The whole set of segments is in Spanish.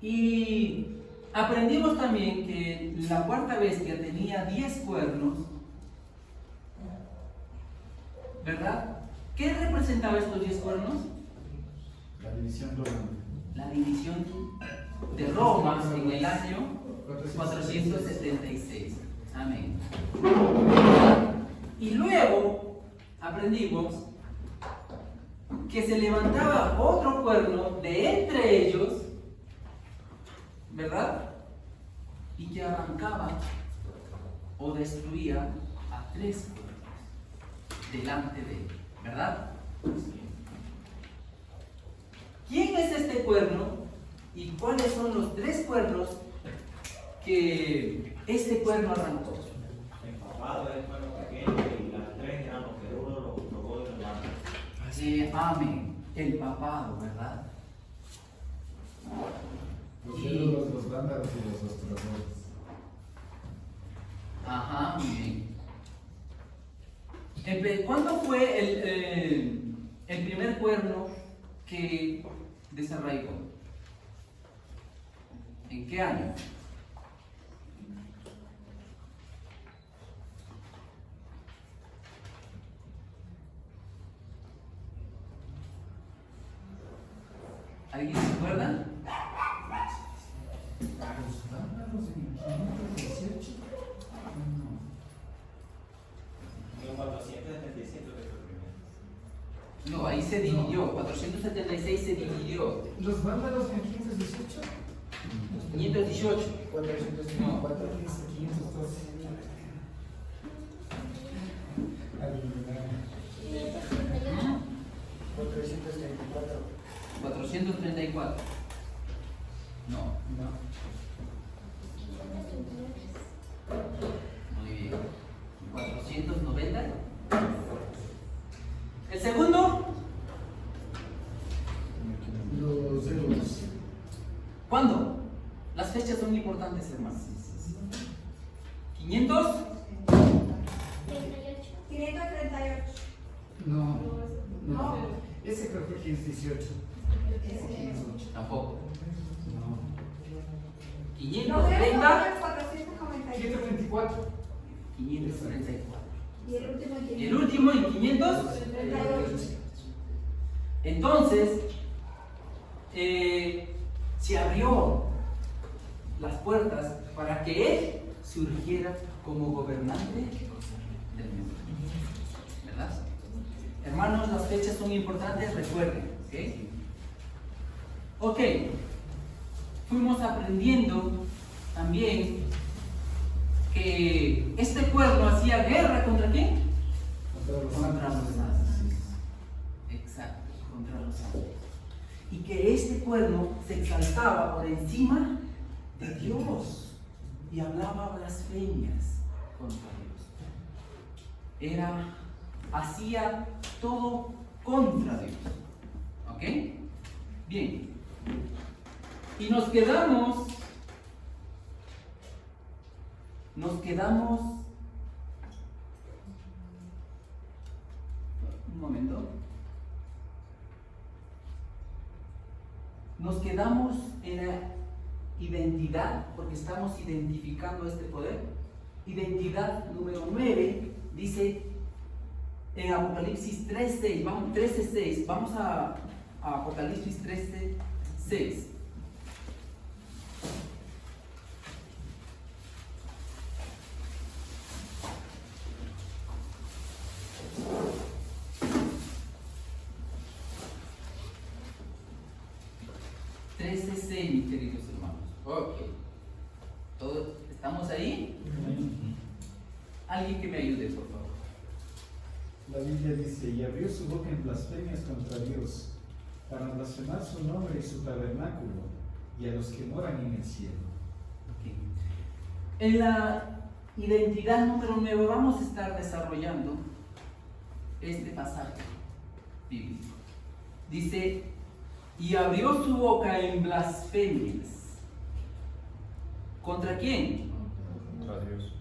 Y aprendimos también que la cuarta bestia tenía 10 cuernos, ¿verdad? ¿Qué representaba estos 10 cuernos? La división romana. La división de Roma en el año 476. Amén. Y luego aprendimos que se levantaba otro cuerno de entre ellos, ¿verdad? Y que arrancaba o destruía a 3 cuernos delante de él, ¿verdad? ¿Quién es este cuerno y cuáles son los 3 cuernos que este cuerno arrancó? El papado es el cuerno pequeño y las 3 eran los que uno los tocó y los mató. Así, amén. El papado, ¿verdad? Los ídolos, los vándalos y los ostradores. Ajá, muy bien. ¿Cuándo fue el primer cuerno que desarraigó? ¿En qué año? ¿Alguien se acuerda? Los vándalos en 518. En 477 que fue el primero. No, ahí se dividió. 476 se dividió. Los vándalos en 518. 518. 434, 512. Adivinar. 434. 434. No, No. muy bien. 490. ¿El segundo? Los ídolos. ¿Cuándo? Las fechas son importantes, hermanos. 500. 538. No. No. Ese creo que 518. Tampoco. No. 530. 498. 124. 534. Y el último en Y el último en 500. 38. Entonces, se abrió las puertas para que él surgiera como gobernante del mundo. ¿Verdad? Hermanos, las fechas son importantes, recuerden. Ok. Fuimos aprendiendo también que este cuerno hacía guerra contra quién? Contra los santos. Exacto, contra los santos. Y que este cuerno se exaltaba por encima de Dios y hablaba blasfemias contra Dios. Hacía todo contra Dios. ¿Ok? Bien. Y nos quedamos un momento. Nos quedamos en la identidad, porque estamos identificando este poder. Identidad número 9 dice en Apocalipsis 13:6, vamos 13:6, vamos a Apocalipsis 13:6. Mis queridos hermanos. Ok. ¿Todos estamos ahí? Alguien que me ayude, por favor. La Biblia dice, y abrió su boca en blasfemias contra Dios, para blasfemar su nombre y su tabernáculo, y a los que moran en el cielo. Okay. En la identidad número 9 vamos a estar desarrollando este pasaje bíblico. Dice, y abrió su boca en blasfemias. ¿Contra quién? Contra Dios.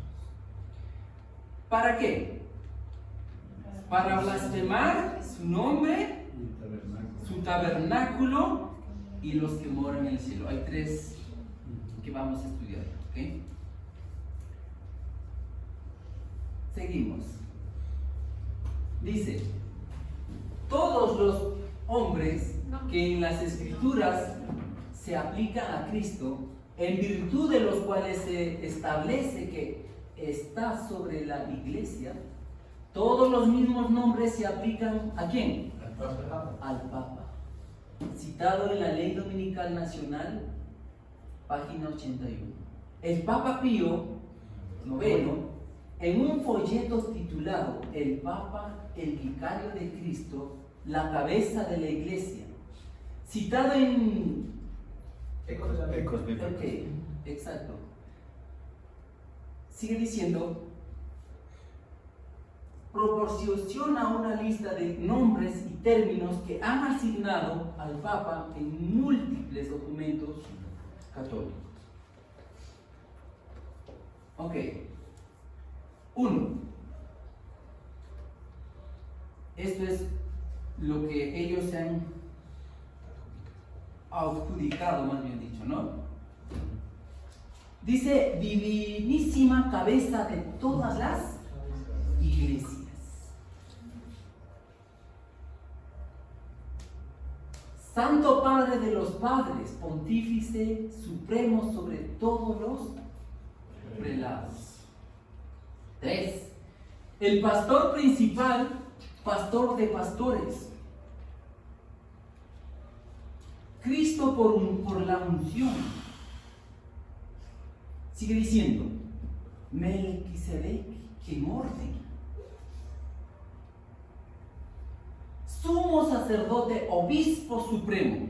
¿Para qué? Para blasfemar su nombre, Y el tabernáculo. su tabernáculo y los que moran en el cielo. Hay 3 que vamos a estudiar, ¿ok? Seguimos. Dice, todos los hombres que en las escrituras se aplican a Cristo, en virtud de los cuales se establece que está sobre la iglesia, todos los mismos nombres se aplican ¿a quién? Al Papa. Citado en la Ley Dominical Nacional, página 81. El Papa Pío IX, en un folleto titulado El Papa, el Vicario de Cristo, la cabeza de la iglesia, citado en Ecos bíblicos. ok, exacto. Sigue diciendo, proporciona una lista de nombres y términos que han asignado al Papa en múltiples documentos católicos. Ok. 1. Esto es lo que ellos se han adjudicado, más bien dicho, ¿no? Dice, divinísima cabeza de todas las iglesias. Santo Padre de los padres, pontífice supremo sobre todos los prelados. 3. El pastor principal, pastor de pastores. Cristo por la unción. Sigue diciendo, Melquisedec en orden. Sumo sacerdote, obispo supremo.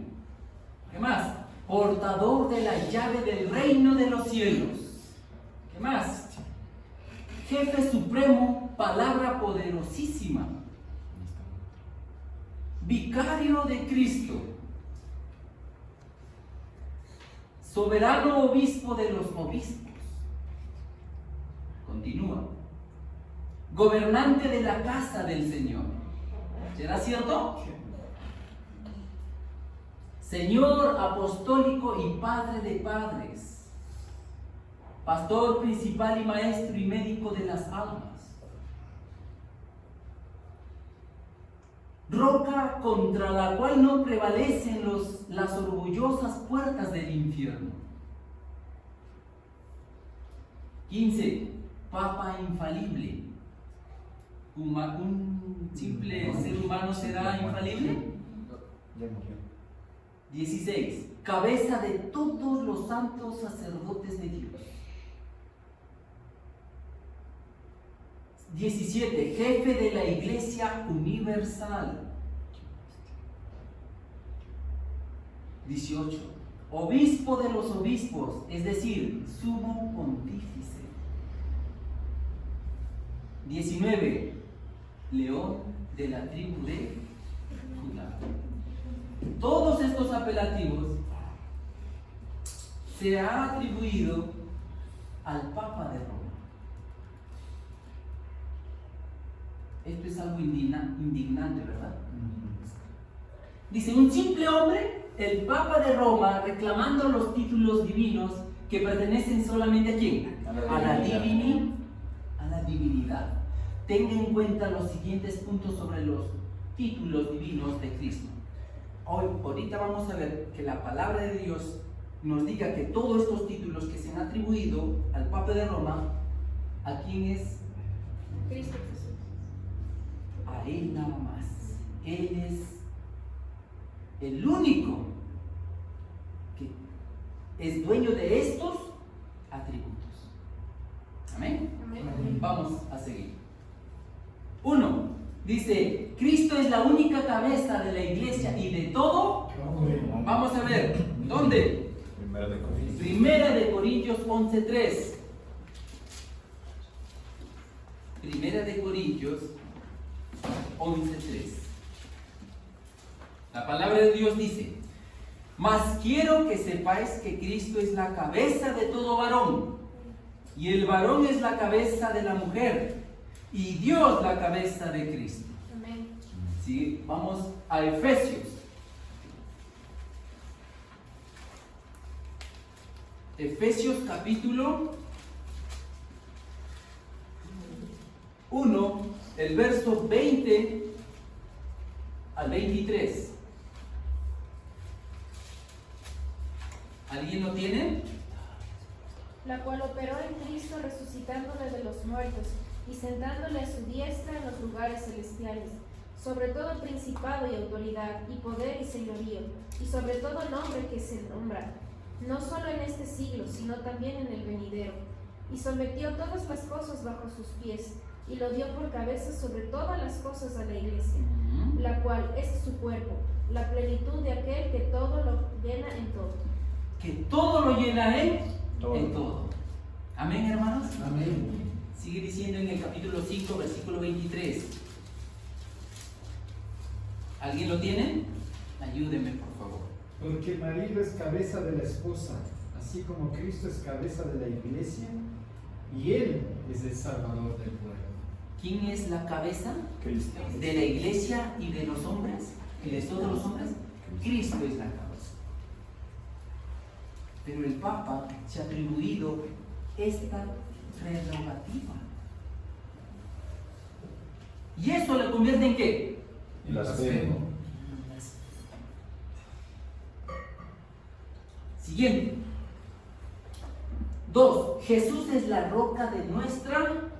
¿Qué más? Portador de la llave del reino de los cielos. ¿Qué más? Jefe supremo, palabra poderosísima. Vicario de Cristo. Soberano obispo de los obispos. Continúa. Gobernante de la casa del Señor. ¿Será cierto? Señor apostólico y Padre de padres. Pastor principal y maestro y médico de las almas. Roca contra la cual no prevalecen las orgullosas puertas del infierno. 15. Papa infalible. ¿Un simple ser humano será infalible? 16. Cabeza de todos los santos sacerdotes de Dios. 17. Jefe de la Iglesia Universal. 18. Obispo de los obispos, es decir, sumo pontífice. 19. León de la tribu de Judá. Todos estos apelativos se ha atribuido al Papa de Roma. Esto es algo indignante, ¿verdad? Dice, un simple hombre, el Papa de Roma, reclamando los títulos divinos que pertenecen solamente a ¿quién? A la divinidad. Tenga en cuenta los siguientes puntos sobre los títulos divinos de Cristo. Ahorita vamos a ver que la palabra de Dios nos diga que todos estos títulos que se han atribuido al Papa de Roma, ¿a quién es? Cristo Jesús. A Él nada más. Él es el único que es dueño de estos atributos. Amén. Amén. Vamos a seguir. 1. Dice, Cristo es la única cabeza de la iglesia y de todo. Vamos a ver, ¿dónde? Primera de Corintios 11:3. Primera de Corintios 11:3. La palabra de Dios dice, mas quiero que sepáis que Cristo es la cabeza de todo varón, y el varón es la cabeza de la mujer, y Dios la cabeza de Cristo. Amén. ¿Sí? Vamos a Efesios. Efesios capítulo 1, el verso 20 al 23. ¿Alguien lo tiene? La cual operó en Cristo resucitándole de los muertos y sentándole a su diestra en los lugares celestiales, sobre todo principado y autoridad, y poder y señorío, y sobre todo nombre que se nombra, no solo en este siglo, sino también en el venidero. Y sometió todas las cosas bajo sus pies, y lo dio por cabeza sobre todas las cosas a la iglesia, la cual es su cuerpo, la plenitud de aquel que todo lo llena en todo. Que todo lo llena en Todo. todo. Amén, hermanos. Amén. Sigue diciendo en el capítulo 5, versículo 23. ¿Alguien lo tiene? Ayúdeme, por favor. Porque el marido es cabeza de la esposa, así como Cristo es cabeza de la iglesia, y Él es el Salvador del pueblo. ¿Quién es la cabeza? Cristo. ¿De la iglesia y de los hombres? ¿Y de todos los hombres? Cristo es la cabeza. Pero el Papa se ha atribuido esta prerrogativa. ¿Y eso le convierte en qué? Blasfemo. Siguiente. 2. Jesús es la roca de nuestra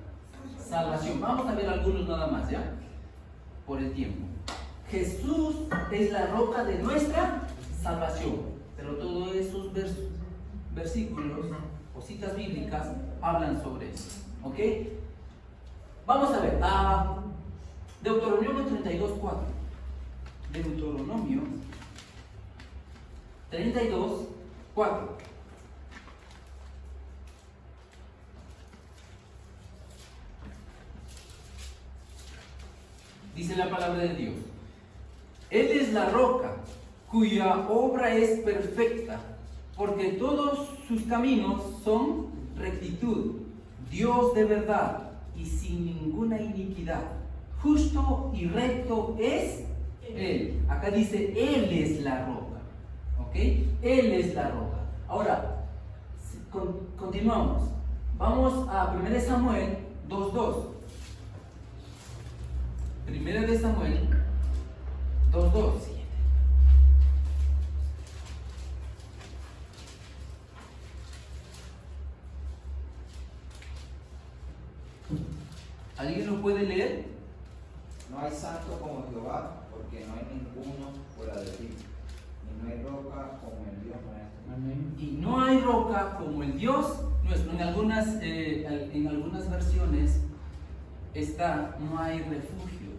salvación. Vamos a ver algunos nada más, ¿ya? Por el tiempo. Jesús es la roca de nuestra salvación. Pero todos esos versículos o citas bíblicas hablan sobre eso. ¿Ok? Vamos a ver. Deuteronomio 32:4. Deuteronomio 32:4. Dice la palabra de Dios: Él es la roca cuya obra es perfecta, porque todos sus caminos son rectitud, Dios de verdad y sin ninguna iniquidad. Justo y recto es Él. Acá dice, Él es la roca. ¿Ok? Él es la roca. Ahora, continuamos. Vamos a 1 Samuel 2:2. 1 Samuel 2:2. ¿Alguien lo puede leer? No hay santo como Jehová, porque no hay ninguno fuera de ti, y no hay roca como el Dios nuestro. Amén. Y no hay roca como el Dios nuestro. En algunas versiones está, no hay refugio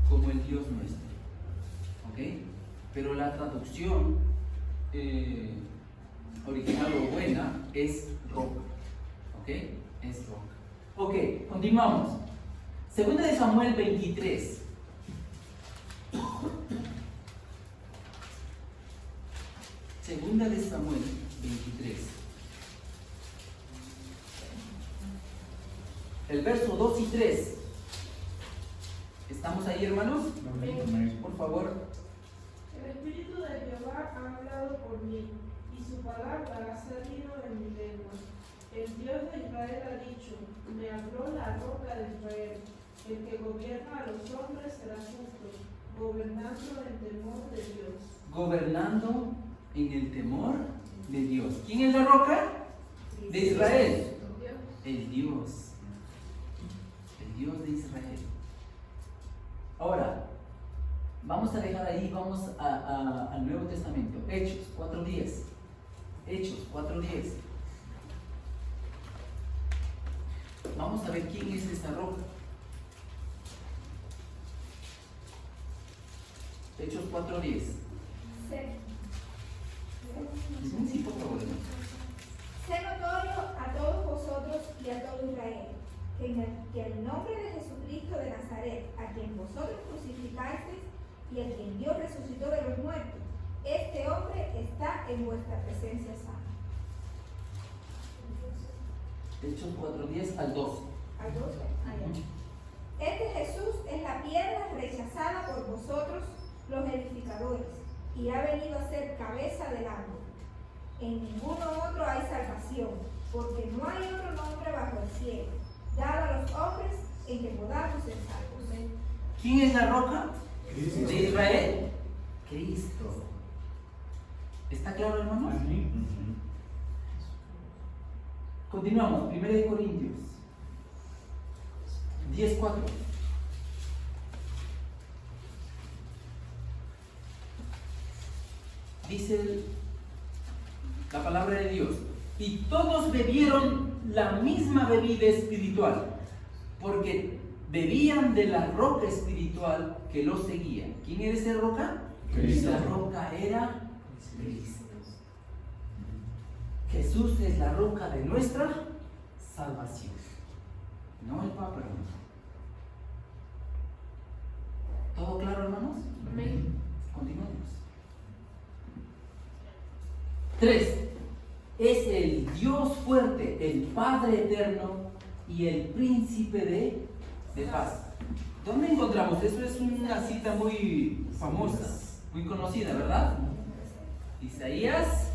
como el Dios nuestro. ¿Ok? Pero la traducción original o buena es roca. ¿Ok? Es roca. Ok, continuamos. Segunda de Samuel 23. Segunda de Samuel 23. El verso 2 y 3. ¿Estamos ahí, hermanos? Amén. Por favor. El Espíritu de Jehová ha hablado por mí, y su palabra ha salido en mi lengua. El Dios de Israel ha dicho, me habló la roca de Israel. El que gobierna a los hombres será justo, gobernando en temor de Dios. Gobernando en el temor de Dios. ¿Quién es la roca? De Israel. El Dios. El Dios de Israel. Ahora, vamos a dejar ahí, vamos al Nuevo Testamento. Hechos 4:10. Hechos 4:10. Vamos a ver quién es esa roca. Hechos 4:10. Sí, por favor. Sé notorio a todos vosotros y a todo Israel, que el nombre de Jesucristo de Nazaret, a quien vosotros crucificasteis y a quien Dios resucitó de los muertos, este hombre está en vuestra presencia sana. Hechos 4:10 al 12. Al 12, allá. Este Jesús es la piedra rechazada por vosotros, los edificadores, y ha venido a ser cabeza del ángulo. En ninguno otro hay salvación, porque no hay otro nombre bajo el cielo, dado a los hombres en que podamos ser salvos. ¿Quién es la roca Cristo. de Israel? Cristo. ¿Está claro, hermanos? Amén. Continuamos, 1 Corintios 10:4. Dice la palabra de Dios: y todos bebieron la misma bebida espiritual, porque bebían de la roca espiritual que los seguía. ¿Quién era esa roca? Cristo. La roca era Cristo. Jesús es la roca de nuestra salvación, no el Papa, hermano. ¿Todo claro, hermanos? Amén. Continuamos. 3. Es el Dios fuerte, el Padre eterno y el príncipe de paz. ¿Dónde encontramos? Eso es una cita muy famosa, muy conocida, ¿verdad? Isaías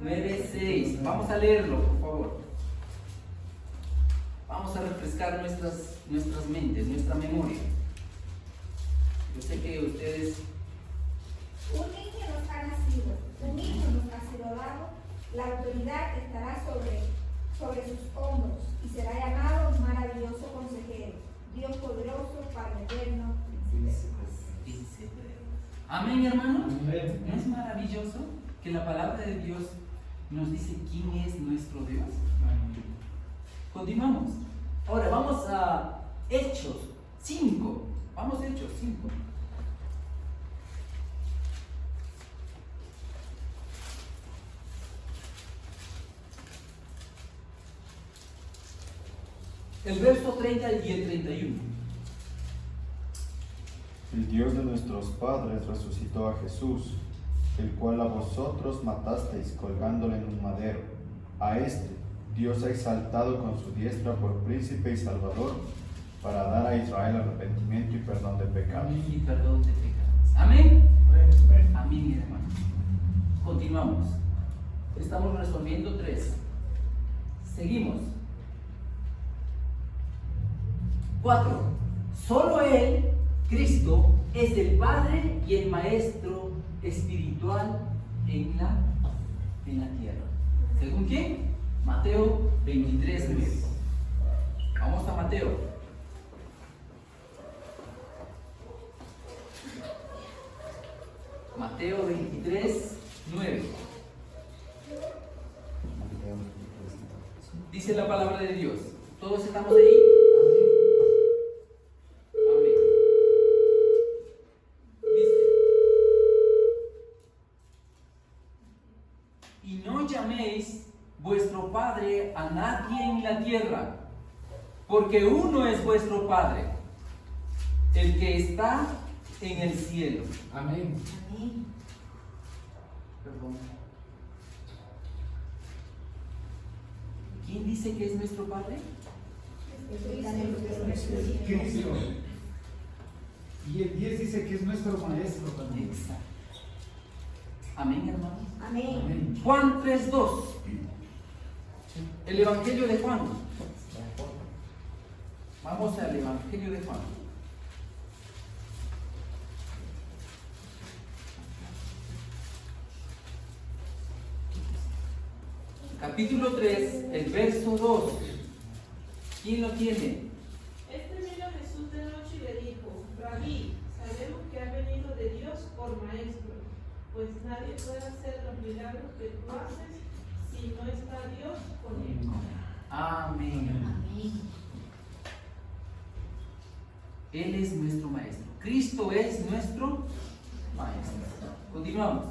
9:6. Vamos a leerlo, por favor. Vamos a refrescar nuestras mentes, nuestra memoria. Yo sé que ustedes... Un niño nos ha nacido, un hijo nos ha sido dado, la autoridad estará sobre sus hombros y será llamado maravilloso consejero, Dios poderoso, Padre eterno, príncipe de paz. Amén, hermano. Amén. ¿No es maravilloso que la palabra de Dios nos dice quién es nuestro Dios? Amén. Continuamos. Ahora vamos a Hechos 5. Vamos a Hechos 5. El verso 30 y el 31. El Dios de nuestros padres resucitó a Jesús, el cual a vosotros matasteis colgándole en un madero. A este Dios ha exaltado con su diestra por príncipe y salvador, para dar a Israel arrepentimiento y perdón de pecados. Y perdón de pecados. Amén. Amén. Amén, hermanos. Continuamos. Estamos resolviendo 3. Seguimos. 4. Solo Él, Cristo, es el Padre y el Maestro espiritual en la tierra. ¿Según quién? Mateo 23:9. Vamos a Mateo. Mateo 23:9. Dice la palabra de Dios. ¿Todos estamos ahí? Amén. Dice: y no llaméis vuestro Padre a nadie en la tierra, porque uno es vuestro Padre, el que está en el cielo. Amén. Perdón. ¿Quién dice que es nuestro Padre? Cristo. Y el 10 dice que es nuestro maestro también. Exacto. Amén, hermano. Amén. Amén. Juan 3:2. El Evangelio de Juan. Vamos al Evangelio de Juan. Capítulo 3, el verso 2. ¿Quién lo tiene? Este vino Jesús de noche y le dijo: Rabí, sabemos que ha venido de Dios por maestro, pues nadie puede hacer los milagros que tú haces si no está Dios con él. Amén. Él es nuestro maestro. Cristo es nuestro maestro. Continuamos.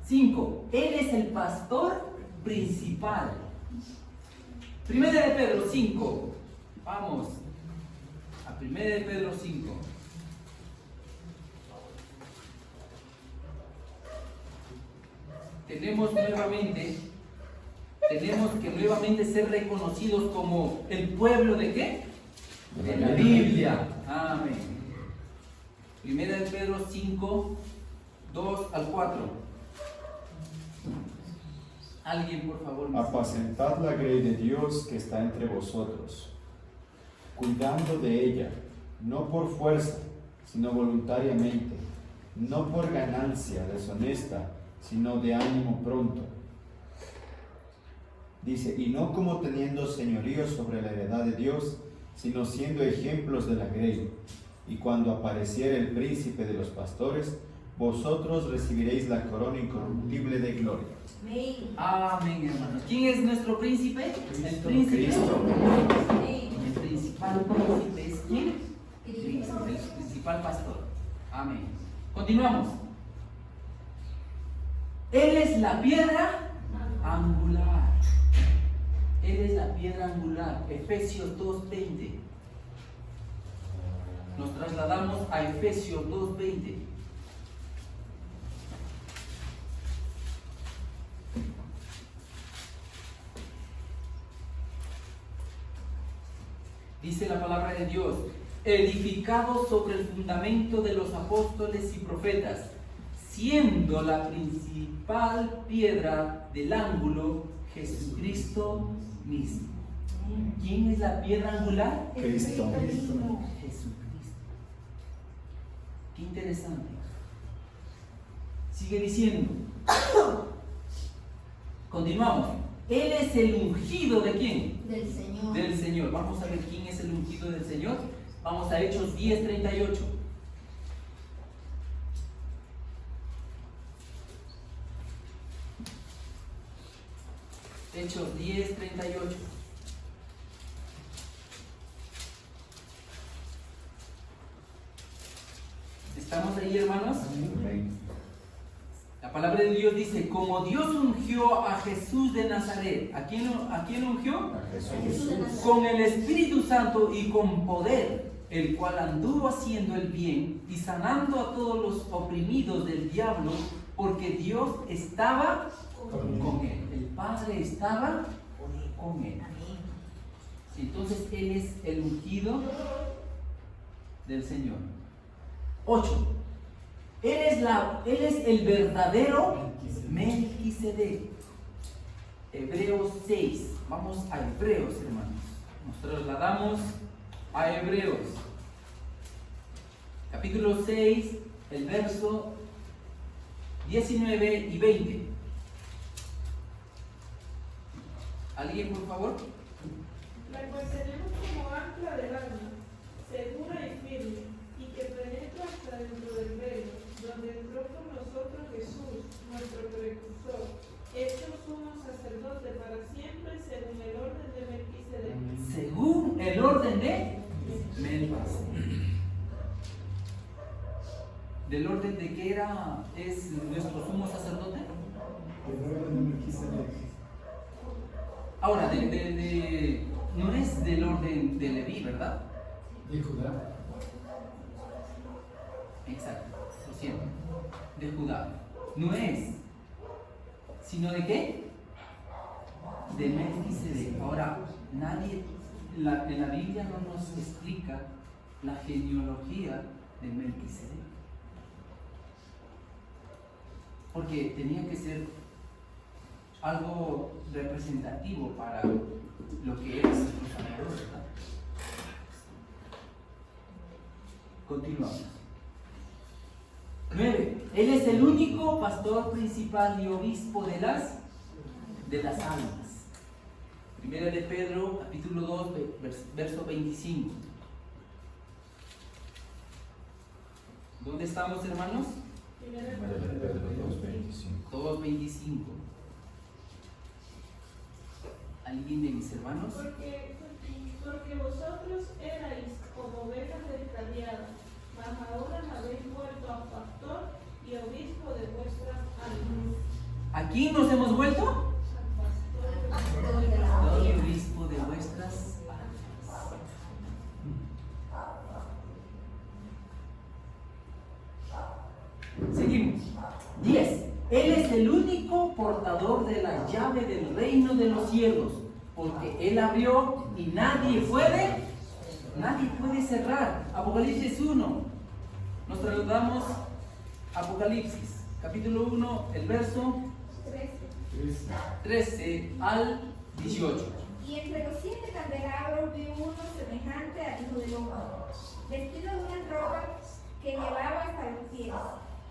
5. Él es el pastor principal. Primera de Pedro 5. Vamos a Primera de Pedro 5. Tenemos que nuevamente ser reconocidos como el pueblo de ¿qué? De la Biblia. Amén. Primera de Pedro 5, 2 al 4. Alguien, por favor. me Apacentad la grey de Dios que está entre vosotros, cuidando de ella, no por fuerza, sino voluntariamente, no por ganancia deshonesta, sino de ánimo pronto. Dice, y no como teniendo señorío sobre la heredad de Dios, sino siendo ejemplos de la grey. Y cuando apareciere el príncipe de los pastores, vosotros recibiréis la corona incorruptible de gloria. Amén, hermanos. ¿Quién es nuestro príncipe? El príncipe. Cristo. El principal príncipe es ¿quién? Cristo, el principal pastor. Amén. Continuamos. Él es la piedra angular. Él es la piedra angular. Efesios 2:20. Nos trasladamos a Efesios 2:20. Dice la palabra de Dios, edificado sobre el fundamento de los apóstoles y profetas, siendo la principal piedra del ángulo Jesucristo mismo. ¿Quién es la piedra angular? Cristo. Jesucristo. Qué interesante. Sigue diciendo. Continuamos. Él es el ungido ¿de quién? Del Señor. Del Señor. Vamos a ver quién es el ungido del Señor. Vamos a Hechos 10:38. Hechos 10:38. ¿Estamos ahí, hermanos? La palabra de Dios dice, como Dios ungió a Jesús de Nazaret. ¿A quién ungió? A Jesús. Con el Espíritu Santo y con poder, el cual anduvo haciendo el bien y sanando a todos los oprimidos del diablo, porque Dios estaba con él. El Padre estaba con él. Entonces Él es el ungido del Señor. 8. Él es el verdadero Melquisedec. Hebreos 6. Vamos a Hebreos, hermanos. Nos trasladamos a Hebreos. Capítulo 6, el verso 19 y 20. ¿Alguien, por favor? La cual tenemos como ancla del alma, segura y firme, y que penetra hasta dentro del velo, donde entró con nosotros Jesús, nuestro precursor, hecho sumo sacerdote para siempre según el orden de Melquisedec. Según el orden de Melquisedec. ¿Del orden de qué es nuestro sumo sacerdote? El orden de Melquisedec. Ahora, no es del orden de Leví, ¿verdad? De Judá. Exacto, lo siento. De Judá. No es, sino de qué? De Melquisedec. Ahora, nadie, en la Biblia no nos explica la genealogía de Melquisedec. Porque tenía que ser algo representativo para lo que es nuestro Salvador, ¿verdad? Continuamos. 9. Él es el único pastor principal y obispo de las almas. Primera de Pedro, capítulo 2, verso 25. ¿Dónde estamos, hermanos? 2:25. ¿Alguien de mis hermanos? Porque vosotros erais como ovejas descarriadas, mas ahora habéis vuelto a pastor y obispo de vuestras almas. ¿A quién nos hemos vuelto? Al pastor de la Pastor y obispo de vuestras almas. Seguimos. 10. Él es el único portador de la llave del reino de los cielos, porque Él abrió y nadie puede cerrar. Apocalipsis 1. Nos trasladamos a Apocalipsis, capítulo 1, el verso 3. 13 al 18. Y entre los 7 candelabros vi uno semejante al Hijo del Hombre, vestido de una ropa que llevaba hasta los pies.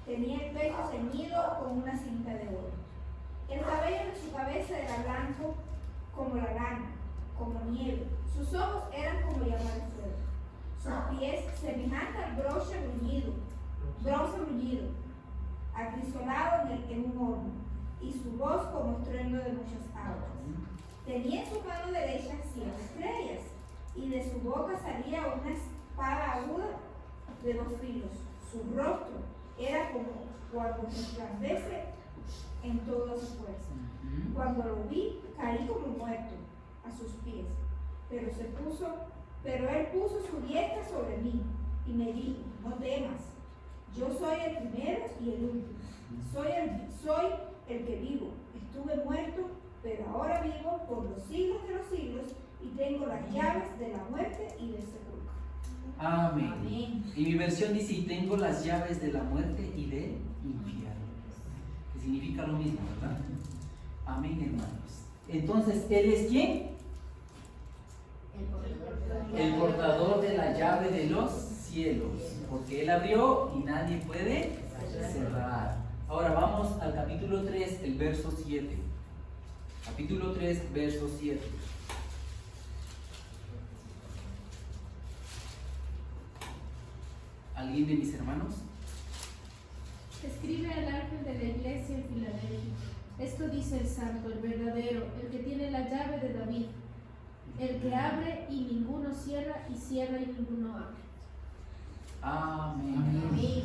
Tenía el pecho ceñido con una cinta de oro. El cabello de su cabeza era blanco como la lana, como nieve. Sus ojos eran como llama de fuego. Sus pies semejantes al bronce bruñido, acrisolado en un horno, y su voz como estruendo de muchas aguas. Tenía en su mano derecha 7 estrellas, y de su boca salía una espada aguda de 2 filos. Su rostro era como cuando resplandece en toda su fuerza. Cuando lo vi, caí como muerto a sus pies, pero él puso su diestra sobre mí y me dijo: no temas, yo soy el primero y el último, soy el que vivo. Estuve muerto, pero ahora vivo por los siglos de los siglos, y tengo las llaves de la muerte y del sepulcro. Amén. Amén. Y mi versión dice: y tengo las llaves de la muerte y del infierno. Que significa lo mismo, ¿verdad? Amén, hermanos. Entonces, ¿él es quién? El portador de la llave de los cielos. Porque él abrió y nadie puede cerrar. Ahora vamos al capítulo 3, el verso 7. Capítulo 3, verso 7. ¿Alguien de mis hermanos? Escribe al ángel de la iglesia en Filadelfia. Esto dice el santo, el verdadero, el que tiene la llave de David, el que abre y ninguno cierra, y cierra y ninguno abre. Amén. Amén.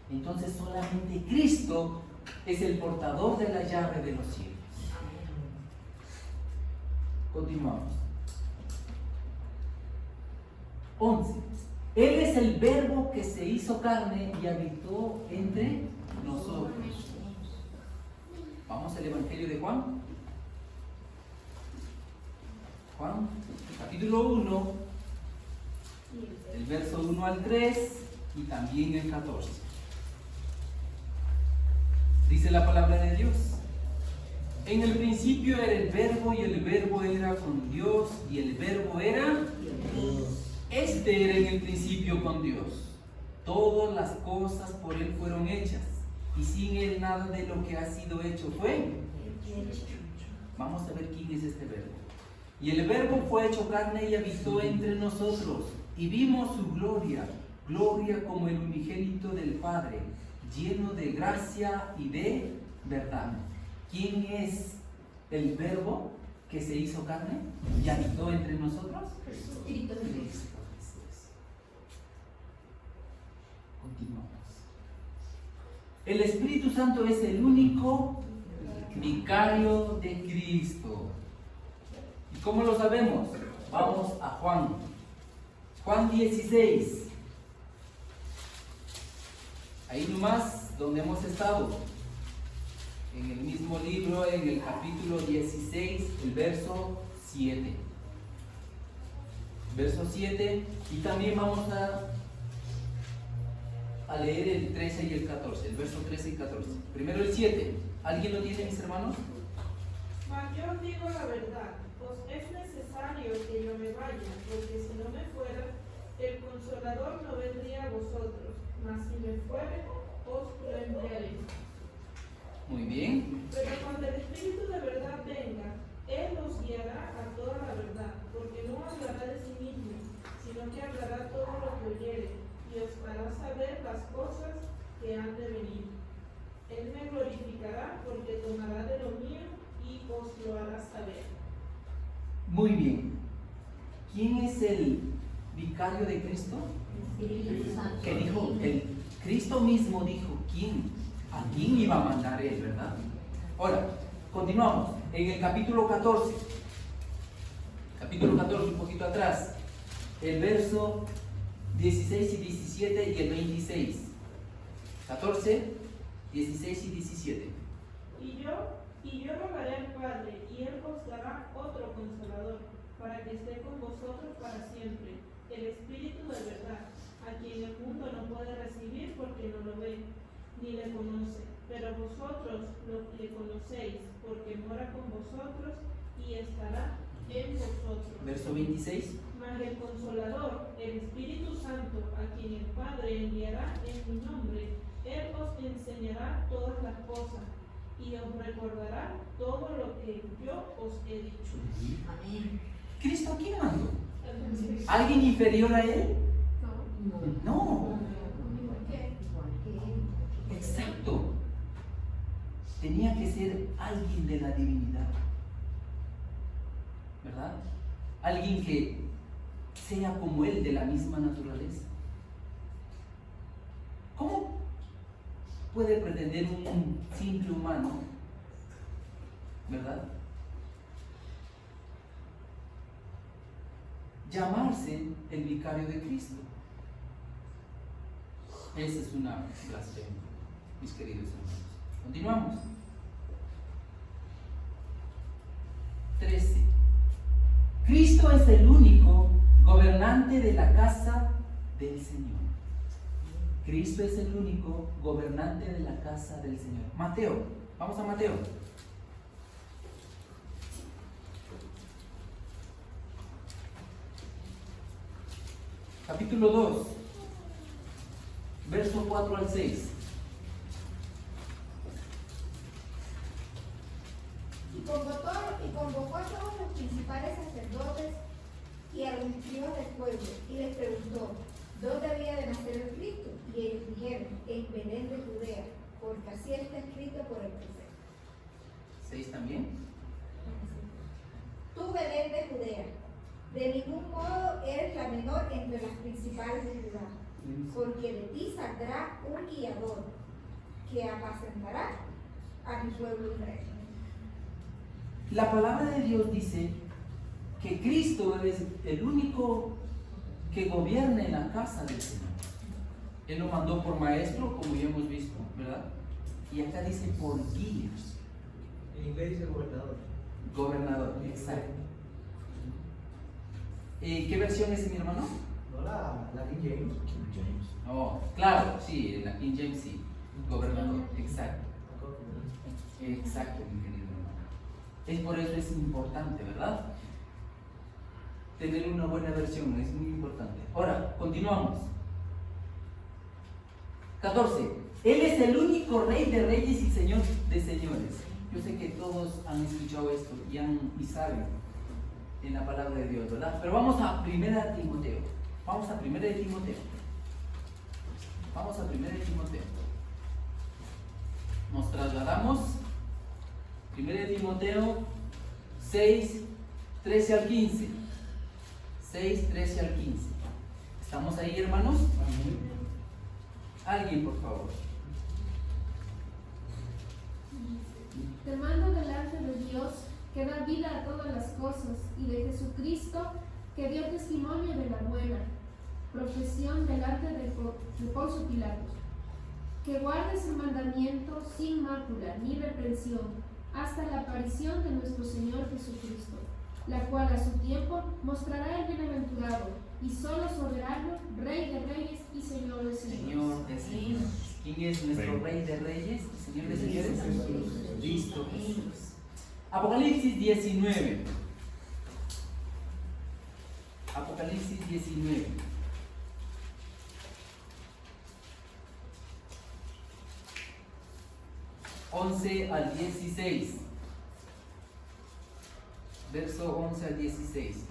Entonces solamente Cristo es el portador de la llave de los cielos. Continuamos. 11. Él es el verbo que se hizo carne y habitó entre nosotros. Vamos al Evangelio de Juan. Juan, capítulo 1, el verso 1 al 3 y también el 14. Dice la palabra de Dios: en el principio era el verbo, y el verbo era con Dios, y el verbo era Dios. Este era en el principio con Dios. Todas las cosas por él fueron hechas, y sin él nada de lo que ha sido hecho fue. Vamos a ver quién es este verbo. Y el verbo fue hecho carne y habitó entre nosotros, y vimos su gloria, gloria como el unigénito del Padre, lleno de gracia y de verdad. ¿Quién es el verbo que se hizo carne y habitó entre nosotros? Cristo Jesús. Continuamos. El Espíritu Santo es el único vicario de Cristo. ¿Y cómo lo sabemos? Vamos a Juan. Juan 16. Ahí nomás donde hemos estado. En el mismo libro, en el capítulo 16, el verso 7. Verso 7. Y también vamos a leer el 13 y el 14. El verso 13 y 14. Primero el 7. ¿Alguien lo tiene, mis hermanos? Mas yo os digo la verdad, pues es necesario que yo me vaya, porque si no me fuera, el Consolador no vendría a vosotros, mas si me fuere, os lo enviaré. Muy bien. Pero cuando el Espíritu de verdad venga, Él os guiará a toda la verdad, porque no hablará de sí mismo, sino que hablará todo lo que oyere, y os hará saber las cosas que han de venir. Él me glorificará, porque tomará de lo mío y os lo hará saber. Muy bien. ¿Quién es el vicario de Cristo? Que dijo, Cristo mismo dijo, ¿a quién iba a mandar él, verdad? Ahora, continuamos. En el capítulo 14, un poquito atrás, el verso 16 y 17 y el 26. 14, 16 y 17. Y yo rogaré al Padre, y Él os dará otro Consolador, para que esté con vosotros para siempre, el Espíritu de verdad, a quien el mundo no puede recibir porque no lo ve, ni le conoce. pero vosotros le conocéis, porque mora con vosotros y estará en vosotros. Verso 26. Mas el Consolador, el Espíritu Santo, a quien el Padre enviará en mi nombre, Él os enseñará todas las cosas y os recordará todo lo que yo os he dicho. ¿Cristo a quién mandó? ¿Alguien inferior a Él? No. Exacto. Tenía que ser alguien de la divinidad, ¿verdad? Alguien que sea como Él, de la misma naturaleza. ¿Cómo puede pretender un simple humano, ¿verdad?, llamarse el vicario de Cristo? Esa es una blasfemia, mis queridos hermanos. Continuamos. 13. Cristo es el único gobernante de la casa del Señor. Cristo es el único gobernante de la casa del Señor. Mateo, vamos a Mateo. Capítulo 2, verso 4 al 6. Convocó a todos los principales sacerdotes y a los escribas del pueblo, y les preguntó, ¿dónde había de nacer el Cristo? Y ellos dijeron, en Belén de Judea, porque así está escrito por el profeta. 6 también. Tú, Belén de Judea, de ningún modo eres la menor entre las principales de Judá, porque de ti saldrá un guiador que apacentará a mi pueblo Israel. La palabra de Dios dice que Cristo es el único que gobierna en la casa del Señor. Él lo mandó por maestro, como ya hemos visto, ¿verdad? Y acá dice por guía. En inglés dice gobernador. Gobernador, exacto. ¿Qué versión es, mi hermano? No la King James. Oh, claro, sí, en la King James sí. Gobernador, exacto. Exacto, mi querido hermano. Es por eso es importante, ¿verdad? Tener una buena versión es muy importante. Ahora, continuamos. 14. Él es el único Rey de reyes y Señor de señores. Yo sé que todos han escuchado esto y saben en la palabra de Dios, ¿verdad? Pero vamos a 1 Timoteo. Vamos a 1 Timoteo. Vamos a 1 Timoteo. Nos trasladamos. 1 Timoteo 6, 13 al 15. 6, 13 al 15. ¿Estamos ahí, hermanos? Alguien, por favor. Te mando delante de Dios, que da vida a todas las cosas, y de Jesucristo, que dio testimonio de la buena profesión delante de Poncio Pilato, que guardes el mandamiento sin mácula ni reprensión, hasta la aparición de nuestro Señor Jesucristo, la cual a su tiempo mostrará el bienaventurado y solo soberano, Rey de reyes y Señor de señores. Señor de señores. ¿Quién es nuestro Rey de reyes y Señor de señores? Cristo Jesús. Apocalipsis 19. Apocalipsis 19. al 16. Verso 11 al 16.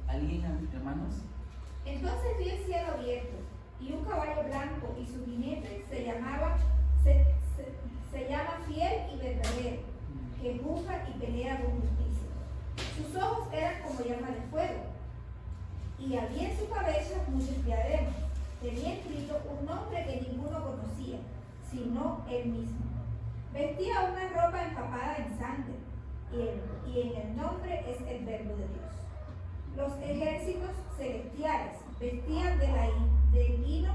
¿Alguien, hermanos? Entonces vi el cielo abierto, y un caballo blanco, y su jinete se llama Fiel y Verdadero, que juzga y pelea con justicia. Sus ojos eran como llama de fuego, y había en su cabeza muchos diademas. Tenía escrito un nombre que ninguno conocía, sino él mismo. Vestía una ropa empapada en sangre, y en el nombre es el Verbo de Dios. Los ejércitos celestiales vestían de lino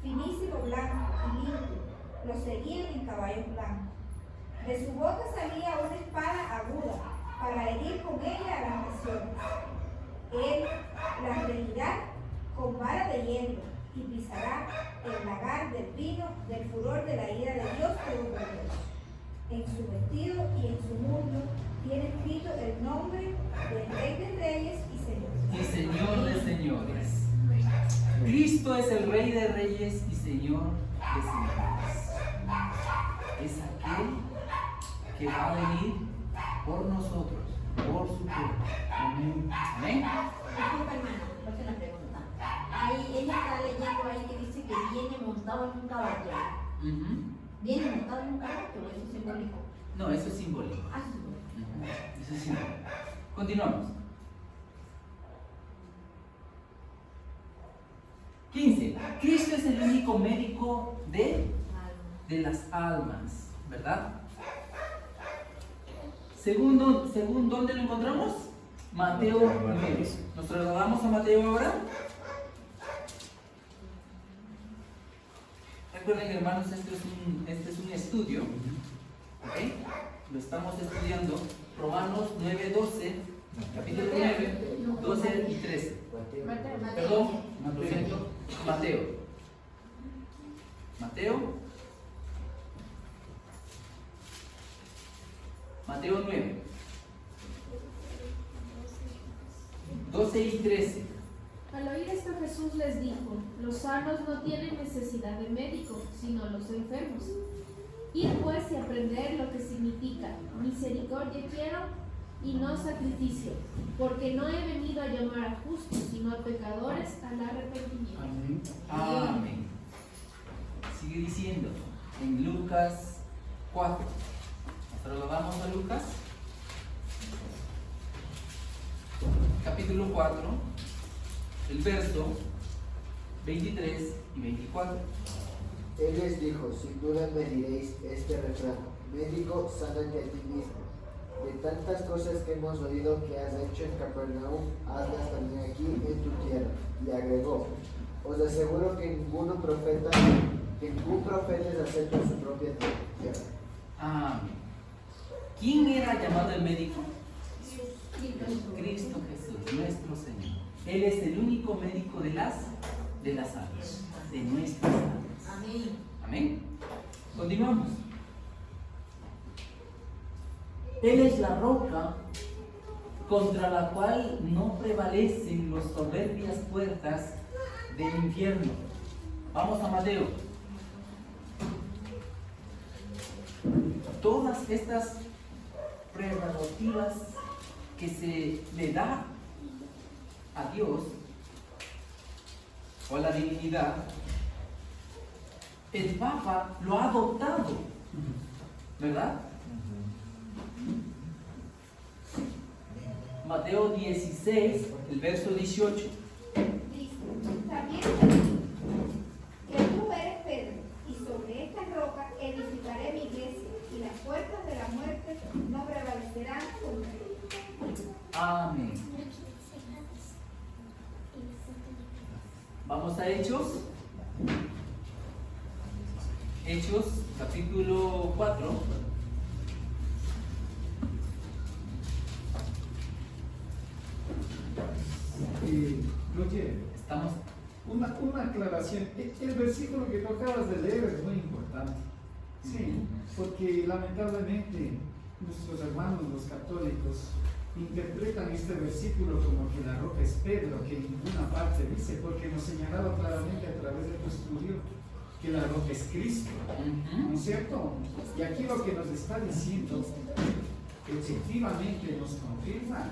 finísimo blanco y limpio, los seguían en caballos blancos. De su boca salía una espada aguda para herir con ella a las naciones. Él las regirá con vara de hierro y pisará el lagar del vino del furor de la ira de Dios, En su vestido y en su muslo tiene escrito el nombre del Rey de Reyes y Señor. Y Señor de señores. Cristo es el Rey de Reyes y Señor de señores. Es aquel que va a venir por nosotros, por su pueblo. Amén. Amén. Disculpa, hermano, no te la pregunta. Ahí ella está leyendo ahí que dice que viene montado en un caballo. Viene montado en un caballo, eso es simbólico. No, eso es simbólico. Ah, sí, simbólico. Eso es simbólico. Continuamos. 15. Cristo es el único médico de las almas, ¿verdad? Según ¿dónde lo encontramos? Mateo 9. ¿Nos trasladamos a Mateo ahora? Recuerden, hermanos, este es un estudio, ¿ok? Lo estamos estudiando. Romanos 9, 12, capítulo 9, 12 y 13. Perdón, lo siento. Mateo 9, 12 y 13. Al oír esto Jesús les dijo, los sanos no tienen necesidad de médico, sino los enfermos. Ir pues y aprender lo que significa, misericordia quiero y no sacrificio, porque no he venido a llamar a justos, sino a pecadores al arrepentimiento. Amén. Amén. Sigue diciendo en Lucas 4. Nosotros lo vamos a Lucas, capítulo 4, el verso 23 y 24. Él les dijo, sin duda me diréis este refrán, médico, sánate a ti mismo. De tantas cosas que hemos oído que has hecho en Capernaum, hazlas también aquí en tu tierra. Y agregó, os aseguro que ningún profeta es acepto en su propia tierra. Amén. ¿Quién era llamado el médico? Cristo Jesús, nuestro Señor. Él es el único médico de las almas, de nuestras almas. Amén. Amén. Continuamos. Él es la roca contra la cual no prevalecen las soberbias puertas del infierno. Vamos a Mateo. Todas estas prerrogativas que se le da a Dios o a la divinidad, el Papa lo ha adoptado, ¿verdad? Mateo 16, el verso 18. Dice, también que tú eres Pedro, y sobre esta roca edificaré mi iglesia, y las puertas de la muerte no prevalecerán contra ella. Amén. Vamos a Hechos. Hechos, capítulo 4. Roger, Estamos. una aclaración. El versículo que tú acabas de leer es muy importante. Sí, porque lamentablemente nuestros hermanos, los católicos, interpretan este versículo como que la roca es Pedro, que en ninguna parte dice, porque nos señalaba claramente a través de tu estudio que la roca es Cristo, ¿no es cierto? Y aquí lo que nos está diciendo efectivamente nos confirma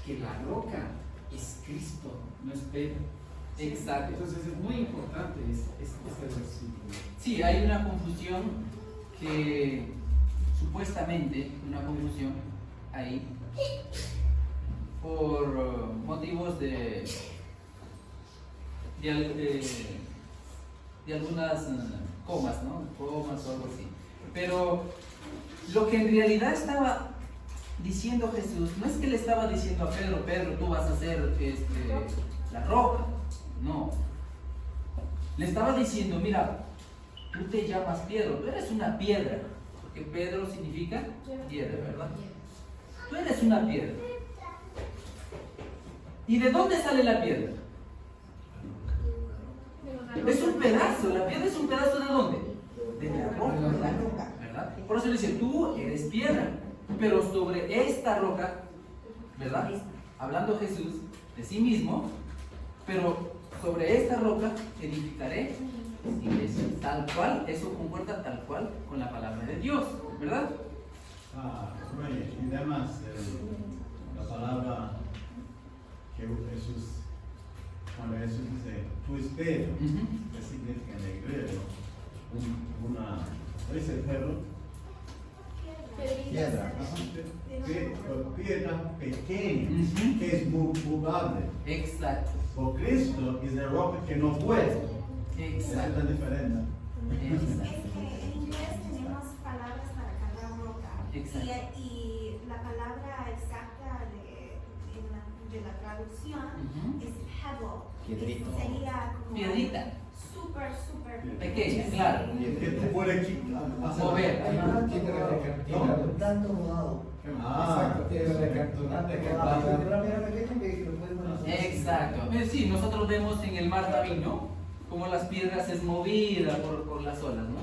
que la roca es Cristo, no es Pedro. Exacto. Entonces es muy importante este versículo. Sí, hay una confusión que supuestamente, una confusión ahí, por motivos de algunas comas, ¿no? Comas o algo así. Pero lo que en realidad estaba diciendo Jesús, no es que le estaba diciendo a Pedro, Pedro, tú vas a ser la roca. No. Le estaba diciendo, mira, tú te llamas Pedro, tú eres una piedra, porque Pedro significa piedra, ¿verdad? Tú eres una piedra. ¿Y de dónde sale la piedra? Es un pedazo, la piedra es un pedazo ¿de dónde? De la roca, ¿verdad? Por eso dice, tú eres piedra, pero sobre esta roca, ¿verdad? Hablando Jesús de sí mismo, pero sobre esta roca edificaré iglesia. Tal cual, eso concuerda tal cual con la palabra de Dios, ¿verdad? Oye, y además, la palabra que Jesús, cuando Jesús dice, tú es Pedro, que significa en el griego, ¿no es el perro? Piedra. Piedra pequeña, que es mutable. Exacto. Por Cristo es la roca que no puede. Exacto. Es tan diferente. Exacto. Es que en inglés tenemos palabras para cada roca. Exacto. Y la palabra exacta de la traducción es pebble. Piedrito. Sería como Piedrita. súper Pequeña, claro. Que te puede quitar. Mover. Dando rodado. Ah, Exacto. Sí, nosotros vemos en el mar también, ¿no? Como las piedras es movida por las olas, ¿no?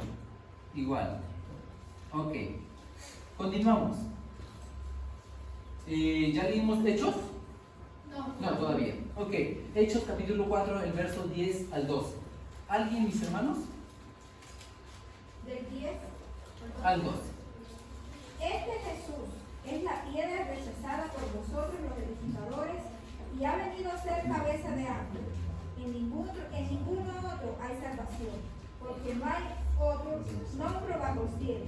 Igual. Ok. Continuamos. ¿Ya leímos Hechos? No, todavía. Ok. Hechos capítulo 4, el verso 10 al 12. ¿Alguien, mis hermanos? Del 10 Al 12. Este Jesús es la piedra rechazada por vosotros los edificadores y ha venido a ser cabeza de árbol. En ninguno otro hay salvación, porque no hay otro nombre bajo el cielo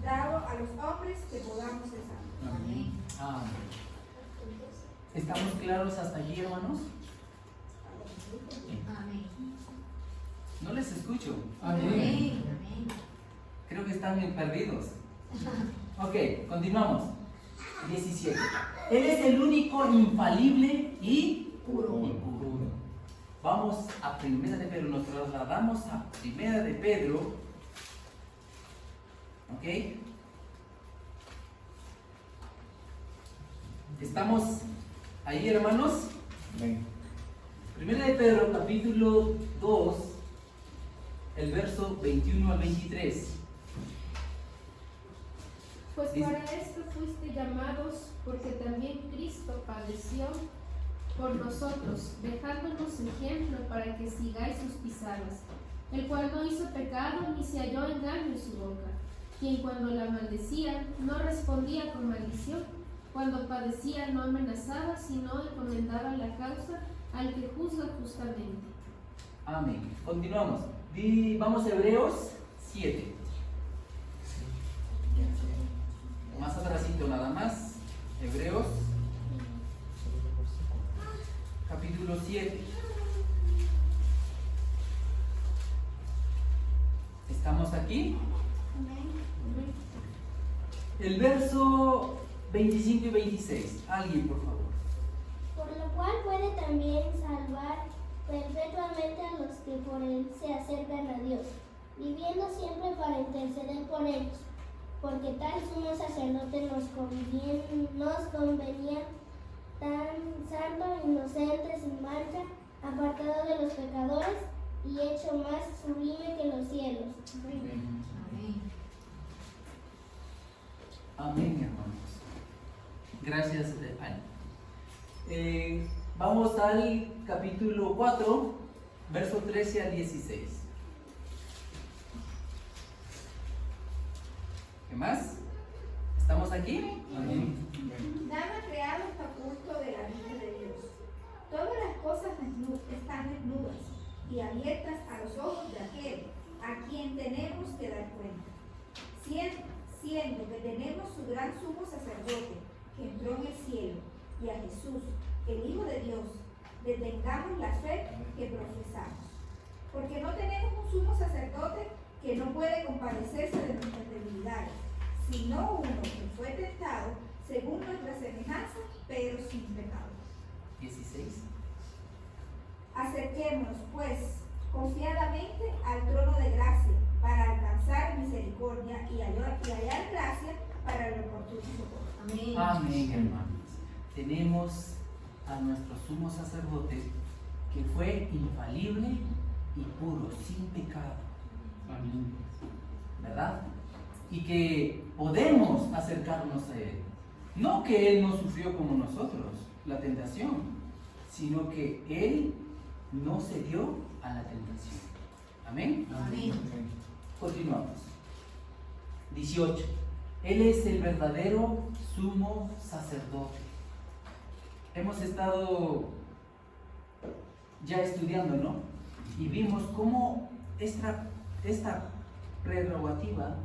dado a los hombres que podamos ser salvos. Amén. Amén. ¿Estamos claros hasta allí, hermanos? Amén. No les escucho. Amén. Creo que están bien perdidos. Ok, continuamos. 17. Él es el único infalible y puro. Vamos a Primera de Pedro, nos trasladamos a Primera de Pedro. Ok. ¿Estamos ahí, hermanos? Primera de Pedro, capítulo 2, el verso 21 al 23. Pues Dice- para esto fuiste llamados, porque también Cristo padeció por nosotros, dejándonos ejemplo para que sigáis sus pisadas, el cual no hizo pecado ni se halló engaño en su boca, quien cuando la maldecían no respondía con maldición, cuando padecía no amenazaba, sino encomendaba la causa al que juzga justamente. Amén. Continuamos. Vamos a Hebreos 7. Más atrasito nada más. Hebreos capítulo 7. ¿Estamos aquí? El verso 25 y 26. Alguien, por favor. Por lo cual puede también salvar perpetuamente a los que por él se acercan a Dios, viviendo siempre para interceder por ellos, porque tal sumo sacerdote nos convenía tan santo, inocente, sin mancha, apartado de los pecadores y hecho más sublime que los cielos. Amén. Amén, hermanos. Gracias, Ana. Vamos al capítulo 4, verso 13 al 16. ¿Qué más? ¿Estamos aquí? Nada creado está oculto de la vista de Dios. Todas las cosas están desnudas y abiertas a los ojos de aquel a quien tenemos que dar cuenta. Siendo que tenemos su gran sumo sacerdote que entró en el cielo, y a Jesús, el Hijo de Dios, detengamos la fe que profesamos. Porque no tenemos un sumo sacerdote que no puede compadecerse de nuestras debilidades, sino uno que fue tentado según nuestra semejanza, pero sin pecado. 16. Acerquémonos, pues, confiadamente al trono de gracia, para alcanzar misericordia y hallar gracia para el oportuno socorro. Amén. Amén, hermanos. Tenemos a nuestro sumo sacerdote que fue infalible y puro, sin pecado. Amén. ¿Verdad? y que podemos acercarnos a Él. No que Él no sufrió como nosotros la tentación, sino que Él no cedió a la tentación. Amén. Amén. Continuamos. 18. Él es el verdadero sumo sacerdote. Hemos estado ya estudiando, ¿no? Y vimos cómo esta prerrogativa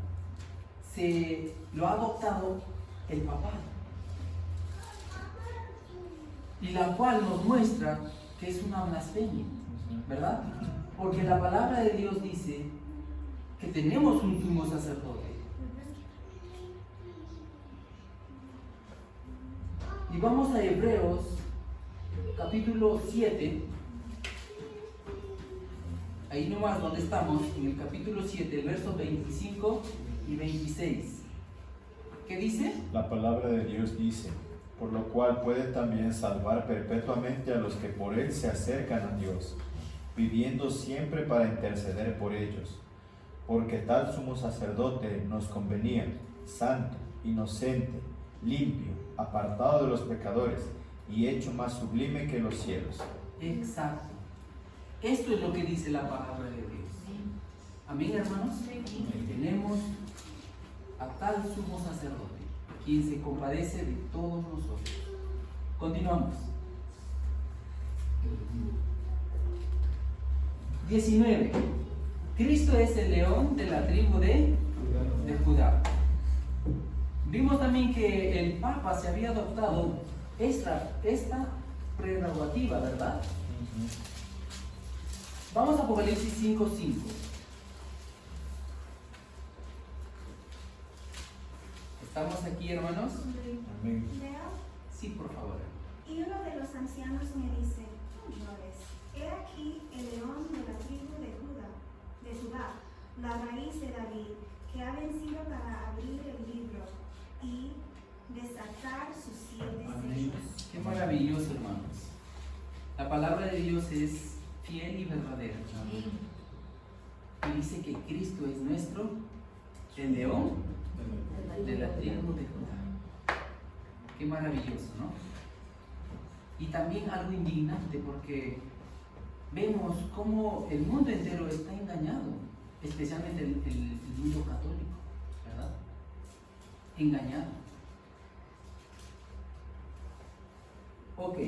se lo ha adoptado el papado, y la cual nos muestra que es una blasfemia, ¿verdad? Porque la palabra de Dios dice que tenemos un sumo sacerdote. Y vamos a Hebreos capítulo 7. Ahí nomás donde estamos, en el capítulo 7, el verso 25 y 26. ¿Qué dice? La palabra de Dios dice: por lo cual puede también salvar perpetuamente a los que por Él se acercan a Dios, viviendo siempre para interceder por ellos. Porque tal sumo sacerdote nos convenía, santo, inocente, limpio, apartado de los pecadores y hecho más sublime que los cielos. Exacto. Esto es lo que dice la palabra de Dios. Amén, hermanos. Tenemos a tal sumo sacerdote, quien se compadece de todos nosotros. Continuamos. 19. Cristo es el león de la tribu de Judá. Vimos también que el Papa se había adoptado esta prerrogativa, ¿verdad? Vamos a Apocalipsis 5:5. ¿Estamos aquí, hermanos? Amén. Leo. Sí, por favor. Y uno de los ancianos me dice: ¿no ves? He aquí el león de la tribu de Judá, la raíz de David, que ha vencido para abrir el libro y desatar sus 7 sellos. Qué maravilloso, hermanos. La palabra de Dios es fiel y verdadera. Y dice que Cristo es nuestro, el león de la tribu de Judá. Qué maravilloso, ¿no? Y también algo indignante, porque vemos cómo el mundo entero está engañado, especialmente el mundo católico, ¿verdad? Engañado. Ok,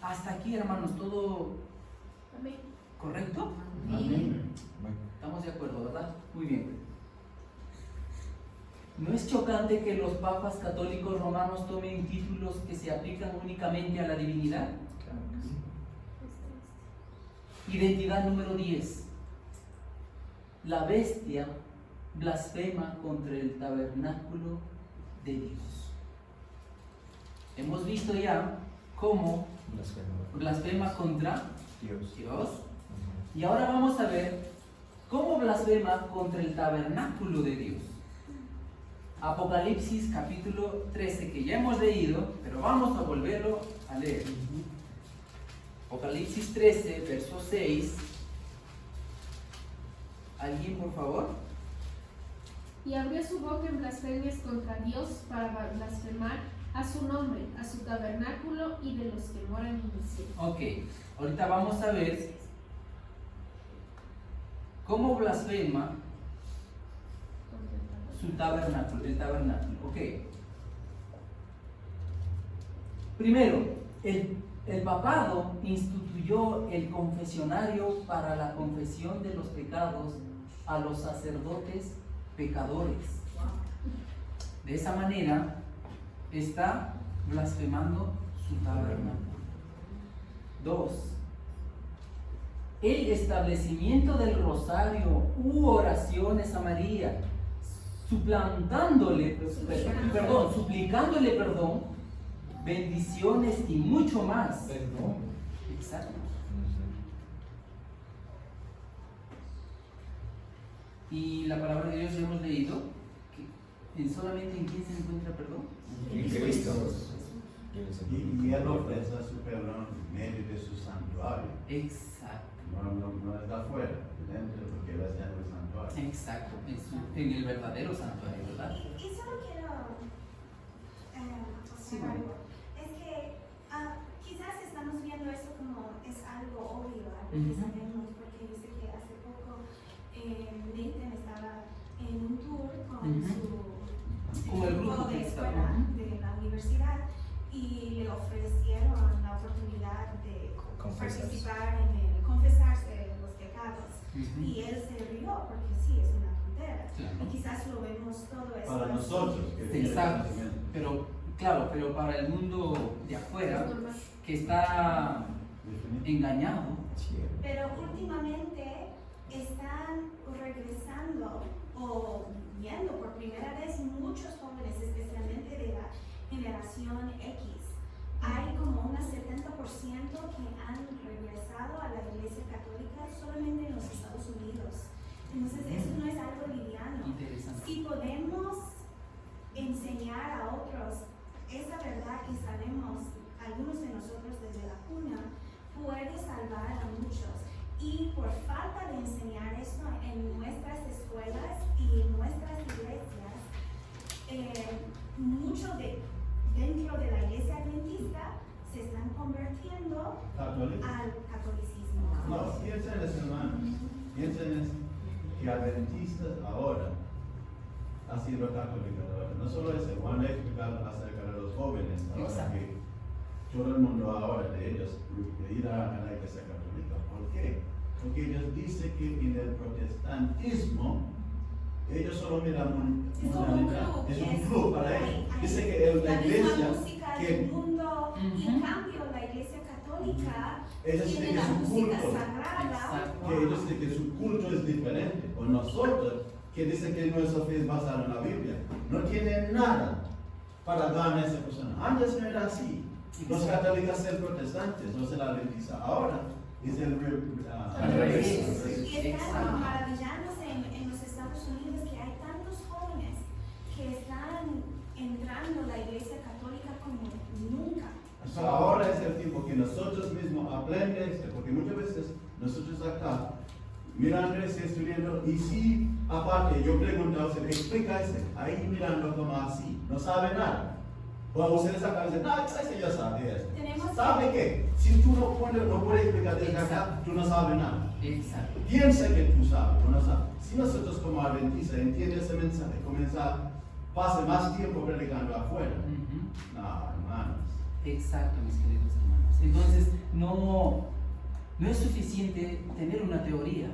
hasta aquí, hermanos, ¿todo correcto? Amén. Estamos de acuerdo, ¿verdad? Muy bien. ¿No es chocante que los papas católicos romanos tomen títulos que se aplican únicamente a la divinidad? Identidad número 10. La bestia blasfema contra el tabernáculo de Dios. Hemos visto ya cómo blasfema contra Dios. Y ahora vamos a ver cómo blasfema contra el tabernáculo de Dios. Apocalipsis capítulo 13, que ya hemos leído, pero vamos a volverlo a leer. Apocalipsis 13, verso 6. ¿Alguien, por favor? Y abrió su boca en blasfemias contra Dios para blasfemar a su nombre, a su tabernáculo y de los que moran en el cielo. Ok, ahorita vamos a ver cómo blasfema su tabernáculo, el tabernáculo. Ok. Primero, el papado instituyó el confesionario para la confesión de los pecados a los sacerdotes pecadores. De esa manera está blasfemando su tabernáculo. 2. El establecimiento del rosario u oraciones a María, suplicándole perdón, bendiciones y mucho más. Perdón. Exacto. Y la palabra de Dios ya hemos leído que solamente en quién se encuentra perdón. En Cristo. Y Él ofrece su perdón en medio de su santuario. Exacto. No no está afuera, dentro, porque él está en el santuario. Exacto, en el verdadero santuario, ¿verdad? Y solo quiero Sí, observar bueno. algo. Es que quizás estamos viendo eso como es algo obvio, algo que Ujú. sabemos, porque yo sé que hace poco Nathan estaba en un tour con Ujú. su Como el grupo de que estaba, escuela ujú. de la universidad y le ofrecieron la oportunidad de participar en el confesarse de los pecados. Ujú. Y él se rió porque sí, es una tontera. Claro. Y quizás lo vemos todo eso. Para así. nosotros, que tiene Exacto, conocimiento. pero claro, pero para el mundo de afuera, que está engañado, Pero últimamente están regresando o viendo por primera vez muchos jóvenes, especialmente de la generación X. Hay como un 70% que han regresado a la Iglesia Católica solamente en los Estados Unidos. Entonces eso no es algo liviano. interesante. Si podemos enseñar a otros esa verdad que sabemos, algunos de nosotros desde la cuna, puede salvar a muchos. Y por falta de enseñar esto en nuestras escuelas y en nuestras iglesias, mucho dentro de la iglesia adventista se están convirtiendo ¿Católico? al catolicismo. No, piensen eso, hermanos. Piensen eso, que adventistas ahora ha sido católicos ahora. No solo eso, van a explicar acerca de los jóvenes ahora, Exacto. que todo el mundo ahora de ellos de ir a la iglesia católica. ¿Por qué? Porque ellos dicen que en el protestantismo ellos solo miran Es como un club. es un club para ellos. Dice que la la misma iglesia música que del mundo, y en Ujú. cambio la iglesia católica ellos dicen tiene que la su música culto, sagrada. Exacto. que ellos dicen que su culto es diferente. O nosotros, que dicen que nuestra fe es basada en la Biblia, no tienen nada para dar a esa persona. Antes no era así. Los católicos eran protestantes, no se la adventista. Ahora es el Al revés. Y están Exacto. maravillándose en los Estados Unidos que hay tantos jóvenes que están entrando a la iglesia católica como nunca. Ahora es el tiempo que nosotros mismos aprendemos, porque muchas veces nosotros acá mirando y estudiando, y si aparte yo pregunto a usted, explícase, ahí mirando como así, no sabe nada. O ustedes acá dicen, no, ese ya sabe esto. ¿Sabe qué? Si tú no puedes explicar desde acá, tú no sabes nada. Exacto. Piensa que tú sabes, o no sabes. Si nosotros como adventistas entienden ese mensaje, comienza, pase más tiempo predicando afuera. Ujú. No, hermanos. Exacto, mis queridos hermanos. Entonces, no es suficiente tener una teoría,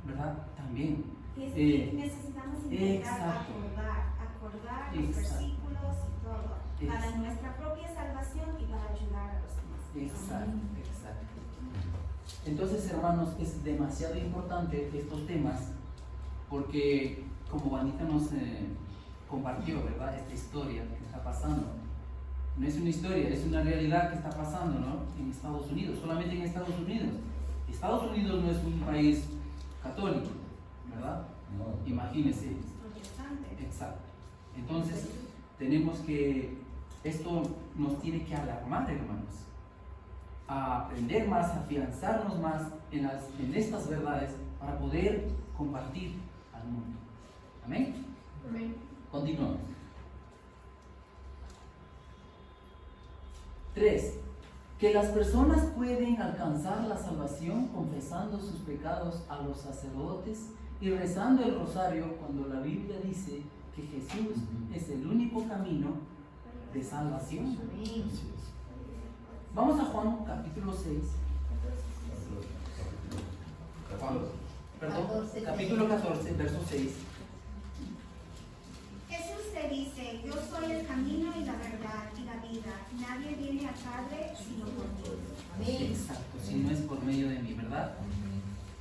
¿verdad? También. Y es que necesitamos intentar Exacto. acordar los Exacto. versículos y todo, para Exacto. nuestra propia salvación y para ayudar a los demás. Exacto, exacto. Entonces, hermanos, es demasiado importante estos temas porque, como Vanita nos compartió, ¿verdad? Esta historia que está pasando. No es una historia, es una realidad que está pasando, ¿no? En Estados Unidos, solamente en Estados Unidos. Estados Unidos no es un país católico, ¿verdad? No. Imagínense. Protestante. Exacto. Entonces, tenemos que, esto nos tiene que alarmar, hermanos, a aprender más, a afianzarnos más en estas verdades para poder compartir al mundo. Amén. Amén. Continuamos. 3. Que las personas pueden alcanzar la salvación confesando sus pecados a los sacerdotes y rezando el rosario cuando la Biblia dice que Jesús es el único camino de salvación. Vamos a Juan capítulo 6. Capítulo 14, verso 6. Jesús te dice, yo soy el camino y la verdad y la vida. Nadie viene al Padre sino por mí. Exacto, si no es por medio de mí, ¿verdad?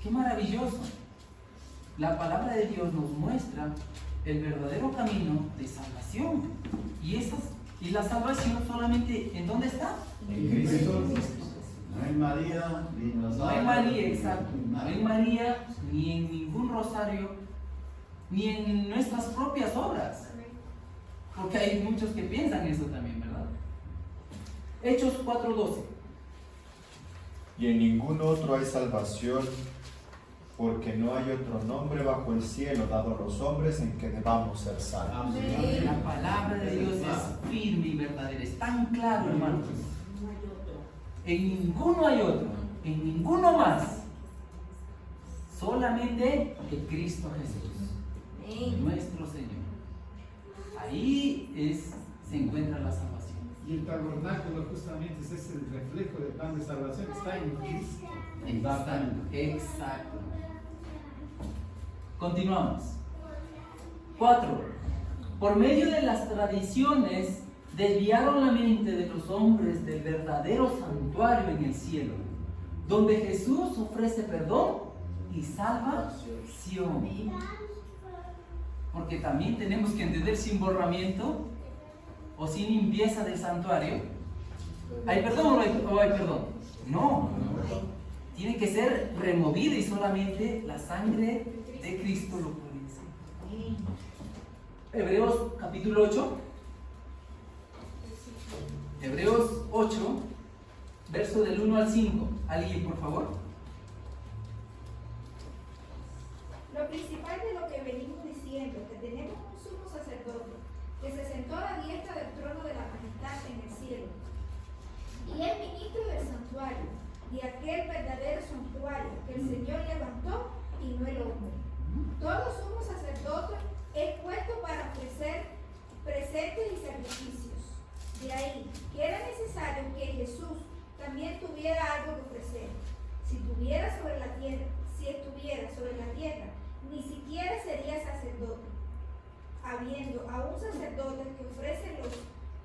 Qué maravilloso. La palabra de Dios nos muestra el verdadero camino de salvación. Y la salvación solamente, ¿en dónde está? En Cristo. No en María, ni en los No en María, exacto. No en María, ni en ningún rosario, ni en nuestras propias obras. Porque hay muchos que piensan eso también, ¿verdad? Hechos 4:12. y en ningún otro hay salvación, porque no hay otro nombre bajo el cielo dado a los hombres en que debamos ser salvos. La palabra de Dios es firme y verdadera, es tan claro, hermanos. En ninguno hay otro, en ninguno más. Solamente que Cristo Jesús, nuestro Señor. Ahí se encuentra la salvación. Y el tabernáculo justamente es ese reflejo del plan de salvación, está en Cristo. Exacto. Continuamos. 4. Por medio de las tradiciones desviaron la mente de los hombres del verdadero santuario en el cielo, donde Jesús ofrece perdón y salvación. Porque también tenemos que entender, sin borramiento o sin limpieza del santuario, ¿hay perdón o no hay perdón? No. Tiene que ser removida y solamente la sangre de Cristo lo puede hacer. Hebreos capítulo 8. Hebreos 8, verso del 1 al 5. ¿Alguien, por favor? Lo principal de lo que venimos diciendo, que tenemos un sumo sacerdote, que se sentó a la diestra del trono de la majestad en el cielo, y es ministro del santuario, y aquel verdadero santuario que el Señor levantó y no el hombre. Todo sumo sacerdote es puesto para ofrecer presentes y sacrificios. De ahí que era necesario que Jesús también tuviera algo que ofrecer. Si estuviera sobre la tierra, ni siquiera sería sacerdote, habiendo a un sacerdote que ofrece los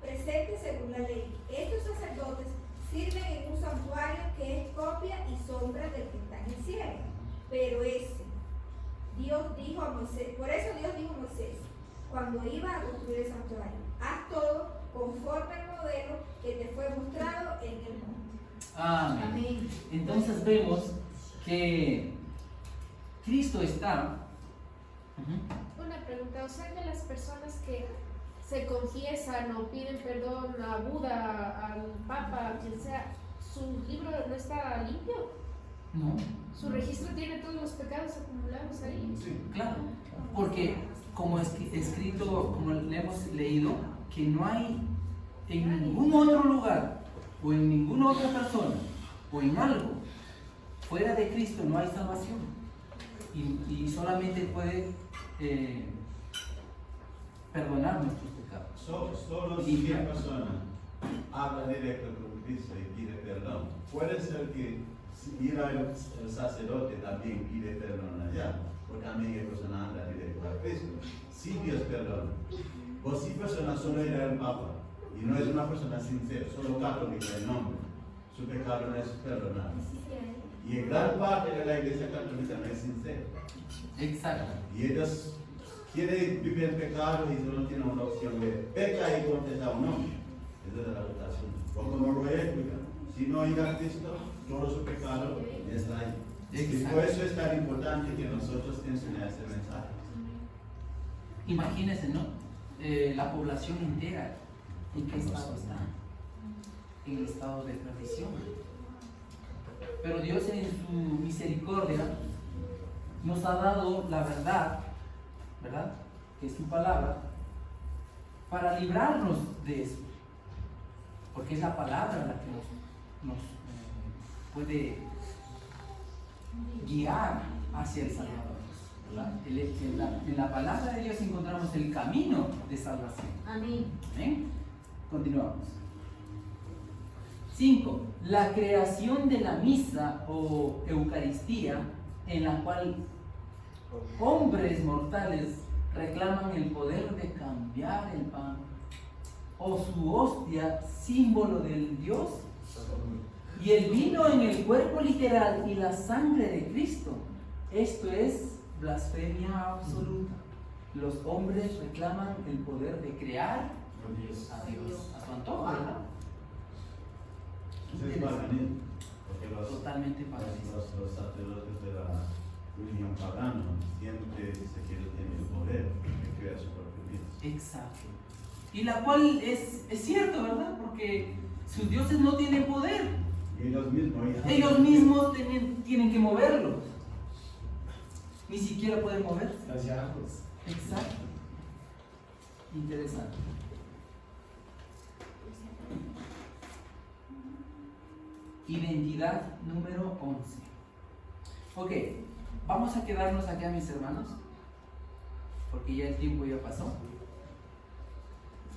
presentes según la ley. Estos sacerdotes sirven en un santuario que es copia y sombra del que está en el cielo. Pero por eso Dios dijo a Moisés, cuando iba a construir el santuario, haz todo conforme al modelo que te fue mostrado en el monte. Amén. Entonces vemos que Cristo está. Una pregunta, o sea que las personas que se confiesan o piden perdón a Buda, al Papa, a quien sea, ¿su libro no está limpio? No. ¿Su registro tiene todos los pecados acumulados ahí? Sí, claro. Porque como escrito, como le hemos leído, que no hay en ningún otro lugar o en ninguna otra persona o en algo fuera de Cristo no hay salvación. Y solamente puede perdonar nuestros pecados. Solo si una persona habla directo con Cristo y pide perdón, puede ser que si mira el sacerdote también pide perdón allá, porque también la persona habla directo a Cristo. Si Dios perdona, o si persona solo era el Papa y no es una persona sincera, solo católica en nombre, su pecado no es perdonado. Y en gran parte de la iglesia católica no es sincera. Exacto. Y ellos quieren vivir en pecado y solo tienen una opción de peca y contesta un nombre. Esa es la votación. O como lo explica, si no llega a Cristo, todo su pecado está ahí. Y por eso es tan importante que nosotros enseñemos ese mensaje. Imagínense, ¿no? La población entera, ¿en qué estado está? En el estado de perdición. Pero Dios en su misericordia nos ha dado la verdad, ¿verdad? Que es su palabra, para librarnos de eso. Porque es la palabra la que nos puede guiar hacia el Salvador. ¿Verdad? En la palabra de Dios encontramos el camino de salvación. Amén. ¿Amén? Continuamos. 5. La creación de la misa o Eucaristía, en la cual hombres mortales reclaman el poder de cambiar el pan, o su hostia, símbolo del Dios, y el vino en el cuerpo literal y la sangre de Cristo. Esto es blasfemia absoluta. Los hombres reclaman el poder de crear a Dios, a su antojo, ¿verdad? Eso es paganismo, porque totalmente paganismo. Los sacerdotes de la religión pagana siempre dice que ellos tienen el poder de crear su propio Dios. Exacto. Y la cual es cierto, ¿verdad? Porque sus dioses no tienen poder. Ellos mismos tienen que moverlos. Ni siquiera pueden moverse. Callarlos. Exacto. Interesante. Identidad número 11. Ok, vamos a quedarnos acá, mis hermanos, porque ya el tiempo ya pasó.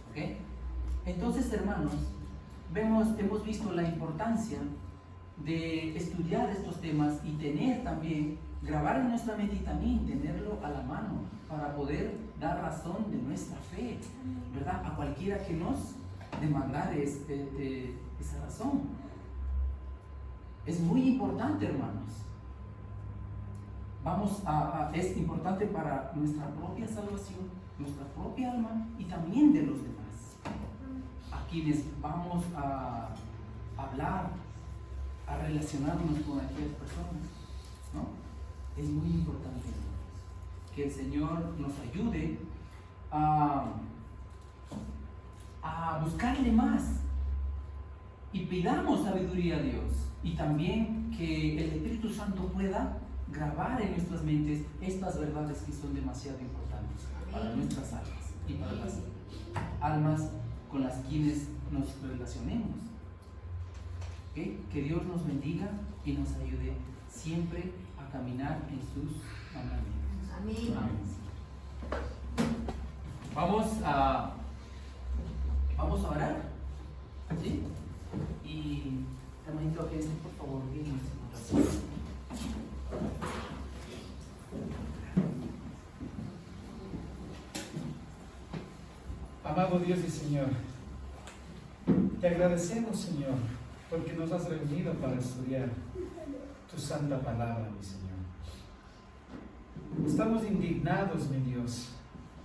Ok, entonces, hermanos, hemos visto la importancia de estudiar estos temas y tener también, grabar en nuestra mente y también tenerlo a la mano para poder dar razón de nuestra fe, ¿verdad? A cualquiera que nos demandare esa razón. Es muy importante, hermanos. Es importante para nuestra propia salvación, nuestra propia alma y también de los demás, a quienes vamos a hablar, a relacionarnos con aquellas personas, ¿no? Es muy importante, hermanos, que el Señor nos ayude a buscarle más y pidamos sabiduría a Dios, y también que el Espíritu Santo pueda grabar en nuestras mentes estas verdades que son demasiado importantes para nuestras almas y para las almas con las quienes nos relacionemos. ¿Okay? Que Dios nos bendiga y nos ayude siempre a caminar en sus mandamientos. Amén. Vamos a orar, ¿sí? Y hermanito, que por favor, díganos su oración. Amado Dios y Señor, te agradecemos, Señor, porque nos has reunido para estudiar tu santa palabra, mi Señor. Estamos indignados, mi Dios,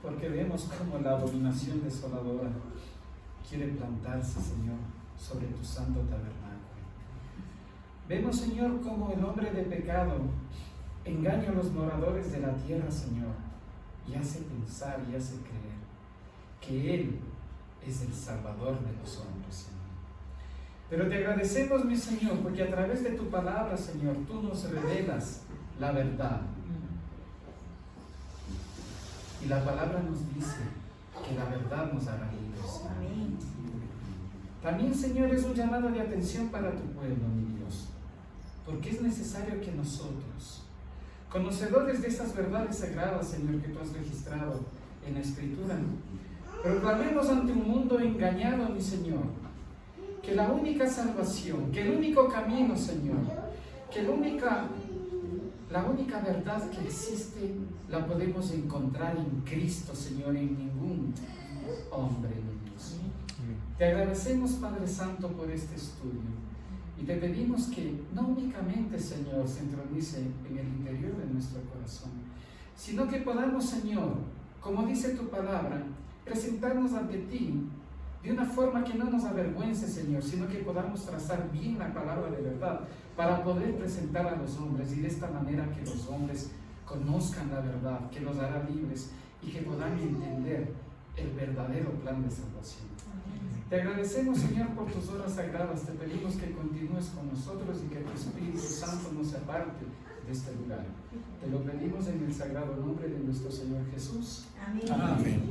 porque vemos cómo la abominación desoladora quiere plantarse, Señor, sobre tu santo tabernáculo. Vemos, Señor, cómo el hombre de pecado engaña a los moradores de la tierra, Señor, y hace pensar y hace creer que Él es el Salvador de los hombres, Señor. Pero te agradecemos, mi Señor, porque a través de tu palabra, Señor, tú nos revelas la verdad. Y la palabra nos dice que la verdad nos hará libres. Amén. También, Señor, es un llamado de atención para tu pueblo, mi Dios, porque es necesario que nosotros, conocedores de esas verdades sagradas, Señor, que tú has registrado en la Escritura, proclamemos ante un mundo engañado, mi Señor, que la única salvación, que el único camino, Señor, que la única verdad que existe la podemos encontrar en Cristo, Señor, en ningún hombre, mi Dios. Te agradecemos, Padre Santo, por este estudio y te pedimos que no únicamente, Señor, se entronice en el interior de nuestro corazón, sino que podamos, Señor, como dice tu palabra, presentarnos ante ti de una forma que no nos avergüence, Señor, sino que podamos trazar bien la palabra de verdad para poder presentar a los hombres, y de esta manera que los hombres conozcan la verdad, que los hará libres y que puedan entender el verdadero plan de salvación. Te agradecemos, Señor, por tus horas sagradas. Te pedimos que continúes con nosotros y que tu Espíritu Santo no se aparte de este lugar. Te lo pedimos en el sagrado nombre de nuestro Señor Jesús. Amén. Amén.